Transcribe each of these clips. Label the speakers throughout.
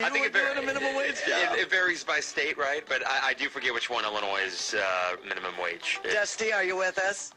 Speaker 1: I think
Speaker 2: it doing a minimum wage job.
Speaker 1: It varies by state, right? But I do forget which one Illinois' minimum wage is.
Speaker 2: Dusty, are you with us?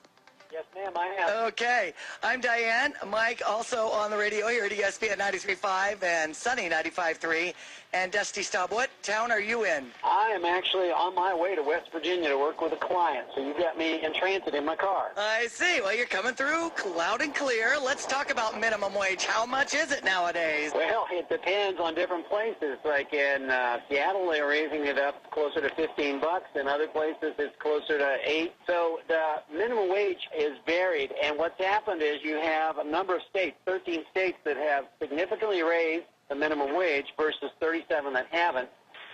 Speaker 3: Yes, ma'am, I am.
Speaker 2: Okay. I'm Diane. Mike, also on the radio here at ESPN 93.5 and Sunny 95.3. And Dusty Staub, what town are you in?
Speaker 3: I am actually on my way to West Virginia to work with a client, so you got me in transit in my car.
Speaker 2: I see. Well, you're coming through loud and clear. Let's talk about minimum wage. How much is it nowadays?
Speaker 3: Well, it depends on different places. Like in Seattle, they're raising it up closer to $15. In other places, it's closer to $8. So the minimum wage is varied, and what's happened is you have a number of states, 13 states, that have significantly raised the minimum wage versus 37 that haven't.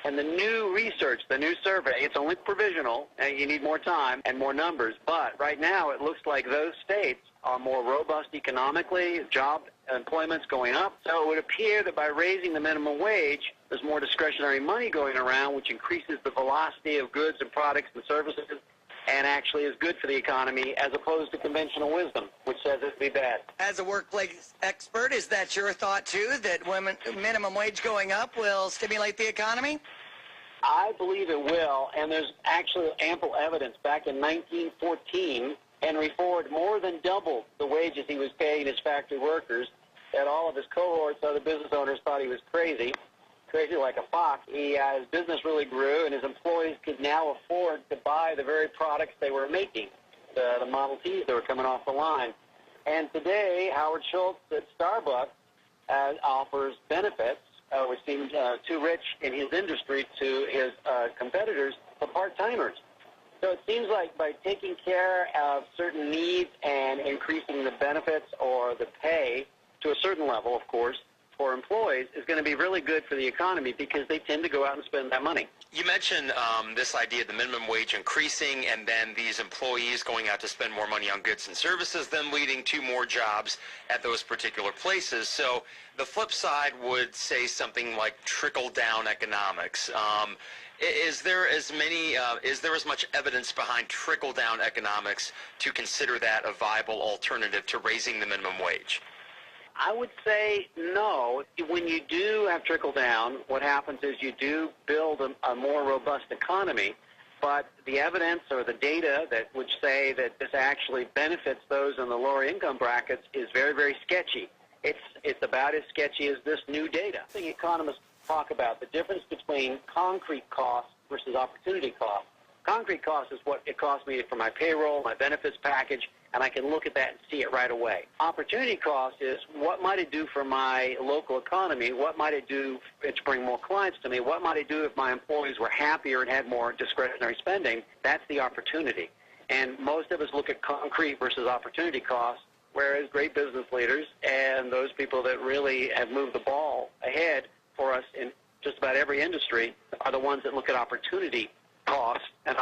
Speaker 3: And the new research, the new survey, it's only provisional, and you need more time and more numbers. But right now, it looks like those states are more robust economically, job employment's going up. So it would appear that by raising the minimum wage, there's more discretionary money going around, which increases the velocity of goods and products and services, and actually is good for the economy, as opposed to conventional wisdom, which says it'd be bad.
Speaker 2: As a workplace expert, is that your thought, too, that minimum wage going up will stimulate the economy?
Speaker 3: I believe it will, and there's actually ample evidence. Back in 1914, Henry Ford more than doubled the wages he was paying his factory workers, and all of his cohorts, other business owners, thought he was crazy like a fox. His business really grew, and his employees could now afford to buy the very products they were making, the Model Ts that were coming off the line. And today, Howard Schultz at Starbucks offers benefits, which seems too rich in his industry to his competitors, for part-timers. So it seems like by taking care of certain needs and increasing the benefits or the pay to a certain level, of course, for employees is going to be really good for the economy because they tend to go out and spend that money.
Speaker 1: You mentioned this idea of the minimum wage increasing and then these employees going out to spend more money on goods and services, then leading to more jobs at those particular places. So the flip side would say something like trickle-down economics. Is there as much evidence behind trickle-down economics to consider that a viable alternative to raising the minimum wage?
Speaker 3: I would say no. When you do have trickle-down, what happens is you do build a more robust economy, but the evidence or the data that would say that this actually benefits those in the lower income brackets is very, very sketchy. It's about as sketchy as this new data. I think economists talk about the difference between concrete costs versus opportunity costs. Concrete cost is what it costs me for my payroll, my benefits package, and I can look at that and see it right away. Opportunity cost is what might it do for my local economy? What might it do to bring more clients to me? What might it do if my employees were happier and had more discretionary spending? That's the opportunity. And most of us look at concrete versus opportunity costs, whereas great business leaders and those people that really have moved the ball ahead for us in just about every industry are the ones that look at opportunity cost and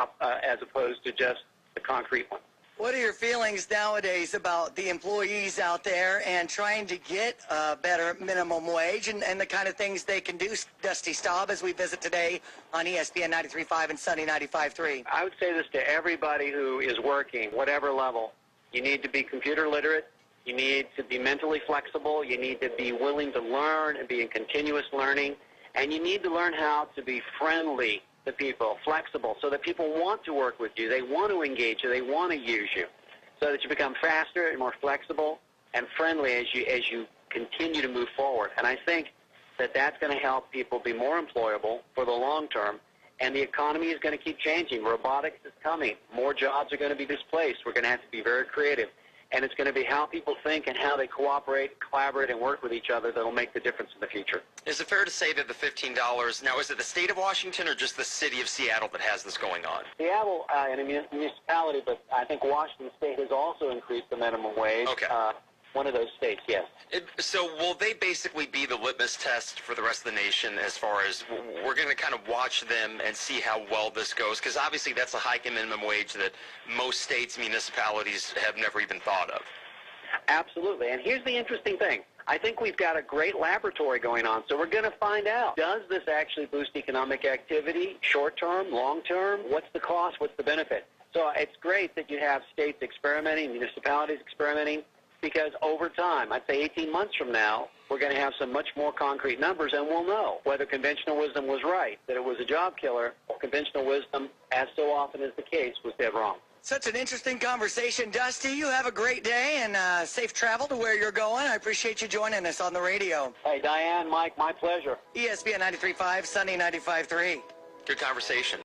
Speaker 3: as opposed to just the concrete one.
Speaker 2: What are your feelings nowadays about the employees out there and trying to get a better minimum wage and the kind of things they can do, Dusty Staub, as we visit today on ESPN 93.5 and Sunny 95.3?
Speaker 3: I would say this to everybody who is working, whatever level. You need to be computer literate. You need to be mentally flexible. You need to be willing to learn and be in continuous learning. And you need to learn how to be friendly to people, flexible, so that people want to work with you. They want to engage you. They want to use you, so that you become faster and more flexible and friendly as you continue to move forward. And I think that that's going to help people be more employable for the long term. And the economy is going to keep changing. Robotics is coming. More jobs are going to be displaced. We're going to have to be very creative. And it's going to be how people think and how they cooperate, collaborate, and work with each other that will make the difference in the future.
Speaker 1: Is it fair to say that the $15, now is it the state of Washington or just the city of Seattle that has this going on?
Speaker 3: Seattle in a municipality, but I think Washington State has also increased the minimum wage.
Speaker 1: Okay.
Speaker 3: One of those states, yes.
Speaker 1: So will they basically be the litmus test for the rest of the nation as far as we're going to kind of watch them and see how well this goes? Because obviously that's a hike in minimum wage that most states, municipalities have never even thought of.
Speaker 3: Absolutely. And here's the interesting thing. I think we've got a great laboratory going on, so we're going to find out. Does this actually boost economic activity, short-term, long-term? What's the cost? What's the benefit? So it's great that you have states experimenting, municipalities experimenting, because over time, I'd say 18 months from now, we're going to have some much more concrete numbers, and we'll know whether conventional wisdom was right, that it was a job killer, or conventional wisdom, as so often is the case, was dead wrong.
Speaker 2: Such an interesting conversation. Dusty, you have a great day and safe travel to where you're going. I appreciate you joining us on the radio.
Speaker 3: Hey, Diane, Mike, my pleasure.
Speaker 2: ESPN 93.5, Sunday 95.3.
Speaker 1: Good conversation.